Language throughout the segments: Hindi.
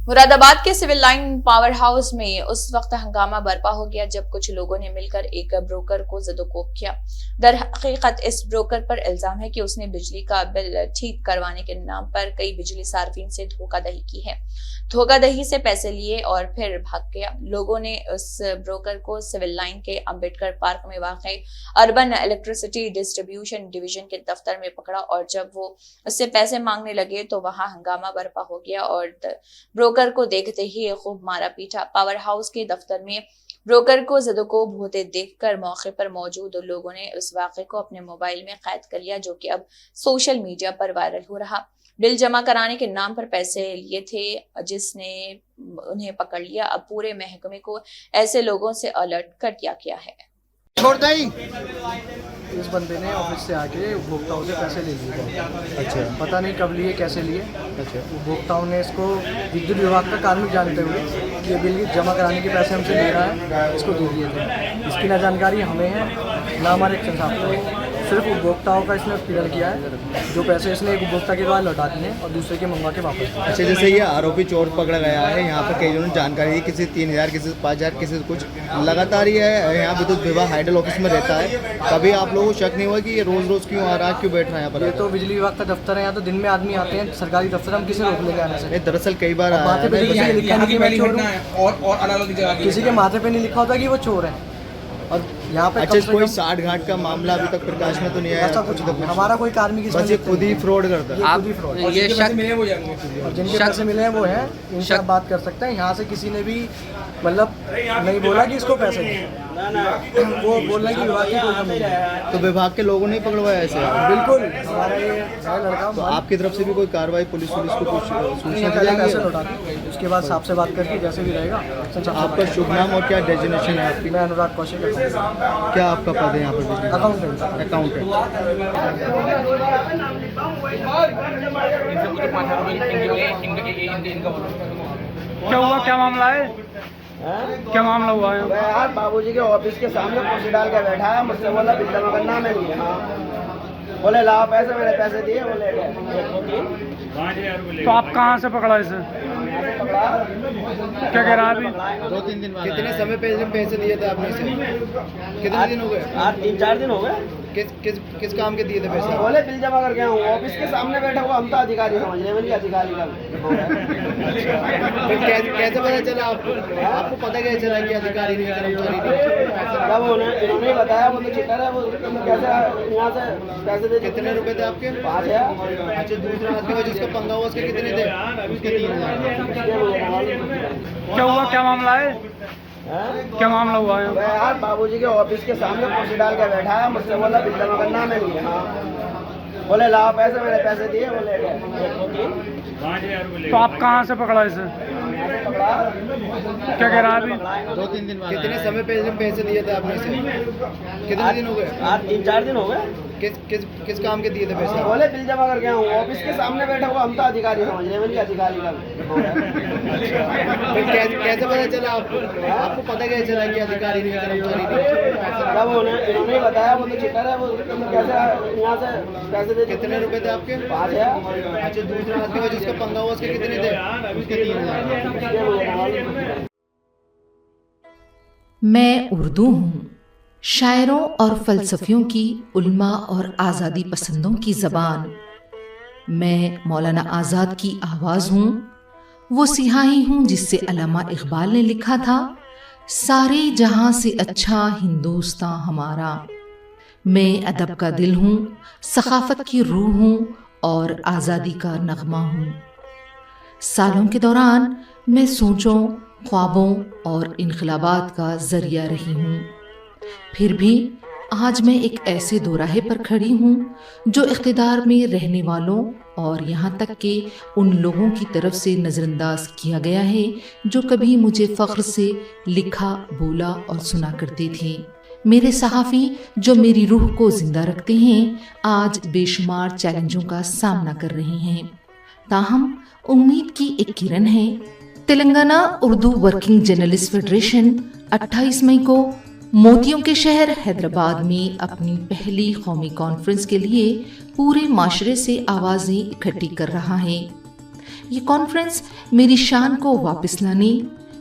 मुरादाबाद के सिविल लाइन पावर हाउस में उस वक्त हंगामा बर्पा हो गया जब कुछ लोगों ने मिलकर एक ब्रोकर को ज़दोकोब किया। दर हकीकत इस ब्रोकर पर इल्जाम है कि उसने बिजली का बिल ठीक करवाने के नाम पर कई बिजली सार्फिन से धोखाधड़ी की है। धोखाधड़ी से पैसे लिए और फिर भाग गया। लोगों ने उस ब्रोकर को सिविल लाइन के अंबेडकर पार्क में वाक़ अर्बन इलेक्ट्रिसिटी डिस्ट्रीब्यूशन डिवीजन के दफ्तर में पकड़ा और जब वो उससे पैसे मांगने लगे तो वहां हंगामा बर्पा हो गया और ब्रोकर को देखते ही खूब मारा पीटा। पावर हाउस के दफ्तर में ब्रोकर को ज़दोकोब होते देखकर मौके पर मौजूद लोगों ने उस वाक़े को अपने मोबाइल में कैद कर लिया, जो कि अब सोशल मीडिया पर वायरल हो रहा। बिल जमा कराने के नाम पर पैसे लिए थे जिसने उन्हें पकड़ लिया। अब पूरे महकमे को ऐसे लोगों से अलर्ट कर दिया गया है। इस बंदे ने ऑफिस से आके उपभोक्ताओं से पैसे ले लिए। अच्छा, पता नहीं कब लिए, कैसे लिए। अच्छा, उपभोक्ताओं ने इसको विद्युत विभाग का कार्मिक जानते हुए कि ये बिल जमा कराने के पैसे हमसे ले रहा है, इसको दे दिए थे। इसकी ना जानकारी हमें है ना हमारे एक्शन साहब को। सिर्फ उपभोक्ताओं का इसने उत्पीड़न किया है। जो पैसे इसने एक उपभोक्ता के द्वारा लौटा दिए और दूसरे के मंगवा के वापस। अच्छा, जैसे ये आरोपी चोर पकड़ा गया है, यहाँ पर कई जनों ने जानकारी दी, किसी 3000, किसी 5000, किसी कुछ लगातार ये यहाँ विद्युत विभाग हाइडल ऑफिस में रहता है। कभी आप लोगों को शक नहीं हुआ कि ये रोज रोज क्यों आ रहा है, क्यों बैठ रहा है यहाँ पर? ये तो बिजली विभाग का दफ्तर है, यहाँ तो दिन में आदमी आते हैं। सरकारी दफ्तर हम किसी रोक लेके आने से? दरअसल कई बार किसी के माथे पे नहीं लिखा होता कि वो चोर है। और यहाँ पे अच्छा, कोई साठ घाट का मामला अभी तक प्रकाश में तो नहीं आया? ऐसा कुछ नहीं, हमारा कोई कार्मिक बस ये खुद ही फ्रॉड करता है। खुद ही फ्रॉड। ये शक मिले वो जाएंगे, और जिनके पैसे मिले हैं वो हैं, इनसे आप बात कर सकते हैं। यहाँ से किसी ने भी मतलब नहीं बोला कि इसको पैसे दें, वो बोल रहे हैं कि विभाग की कोई कमी है। तो विभाग के लोगों ने पकड़वाया ऐसे? बिल्कुल, हमारा ये है लड़का। तो आपकी तरफ से भी कोई कार्रवाई पुलिस को कुछ सूचना पहले पैसे लौटा दें, उसके बाद साहब से बात करके जैसे भी रहेगा। आपका शुभ नाम और क्या डेजिग्नेशन है आपकी? मैं अनुराग कौशिक। क्या आपका पद है यहाँ पर? अकाउंटेंट। क्या हुआ, क्या मामला है? क्या मामला हुआ है? यार बाबूजी के ऑफिस के सामने कुर्सी डाल के बैठा है, मुझसे बोला बिल जमा करना है। बोले लाओ पैसे, मैंने पैसे दिए। बोले तो आप कहाँ से पकड़ा इसे? क्या कह रहा है अभी? 2-3 दिन बाद। कितने समय पे पैसे दिए थे आपने इसे? कितने दिन हो गए? 3-4 दिन हो गए। किस काम के दिए थे पैसे? बोले बिल जमा करके आऊँ। ऑफिस के सामने बैठा हुआ, हम तो अधिकारी समझ रहे हैं, अधिकारी का। कैसे पता चला आपको पता कैसे चला कि अधिकारी नहीं कर्मचारी नहीं? जब इन्होंने बताया, वो तो चिटर है, वो कैसे यहाँ से पैसे दे। कितने रुपए थे आपके? 5000। अच्छा, दूसरा आदमी का जिसका पंगा हुआ उसके कितने थे? उसके 3000। क्या हुआ, क्या मामला है? क्या मामला हुआ है? यार बाबूजी के ऑफिस के सामने कुर्सी डाल के बैठा है, मुझसे बोला बिल जमा करना है। बोले लाओ पैसे, मैंने पैसे दिए। बोले तो आप कहाँ से पकड़ा इसे? क्या कह रहा है अभी? 2-3 दिन बाद। कितने समय पे पैसे दिए थे आपने इसे? कितने दिन हो गए? 3-4 दिन हो गए। किस काम के दिए थे पैसे? बोले बिल जमा करके आऊँ। ऑफिस के सामने बैठा हुआ, हम तो अधिकारी समझ रहे हैं, अधिकारी का। कैसे पता चला आपको पता कैसे चला कि अधिकारी नहीं कर्मचारी नहीं? जब इन्होंने बताया, वो तो चिटर है, वो कैसे यहाँ से पैसे दे। कितने रुपए थे आपके? 5000। अच्छा, दूसरा आदमी का जिसका पंगा हुआ उसके कितने थे? उसके 3000। मैं उर्दू हूँ, शायरों और फलसफियों की, उल्मा और आज़ादी पसंदों की ज़बान। मैं मौलाना आज़ाद की आवाज़ हूँ, वो सियाही हूँ जिससे अल्लामा इकबाल ने लिखा था, सारे जहां से अच्छा हिंदुस्तान हमारा। मैं अदब का दिल हूँ, सखाफत की रूह हूँ और आज़ादी का नगमा हूँ। सालों के दौरान मैं सोचों, ख्वाबों और इनकलाबात का जरिया रही हूँ। फिर भी आज मैं एक ऐसे दोराहे पर खड़ी हूँ जो इख्तिदार में रहने वालों और यहाँ तक कि उन लोगों की तरफ से नज़रअंदाज किया गया है जो कभी मुझे फ़ख्र से लिखा, बोला और सुना करते थे। मेरे सहाफ़ी जो मेरी रूह को ज़िंदा रखते हैं आज बेशुमार चैलेंजों का सामना कर रहे हैं, ताहम उम्मीद की एक किरण है। Telangana Urdu working journalist federation 28 मई को मोतियों के शहर हैदराबाद में अपनी पहली कौमी कॉन्फ्रेंस के लिए पूरे माशरे से आवाज़ें इकट्ठी कर रहा है। ये कॉन्फ्रेंस मेरी शान को वापस लाने,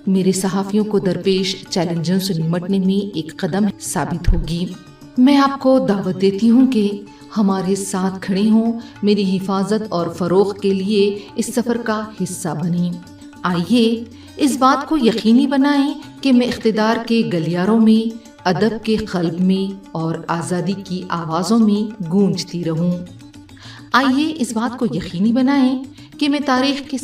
मेरे सहाफ़ियों को दरपेश चैलेंजों से निमटने में एक कदम साबित होगी। मैं आपको दावत देती हूँ कि हमारे साथ खड़े हों, मेरी हिफाजत और फ़रोग़ के लिए इस सफ़र का हिस्सा बनें। आइए इस बात को यकीनी बनाएं कि मैं इख्तिदार के गलियारों में, अदब के क़ल्ब में और आज़ादी की आवाज़ों में गूंजती रहूं। आइए इस बात को यकीनी बनाएं कि मैं तारीख़ के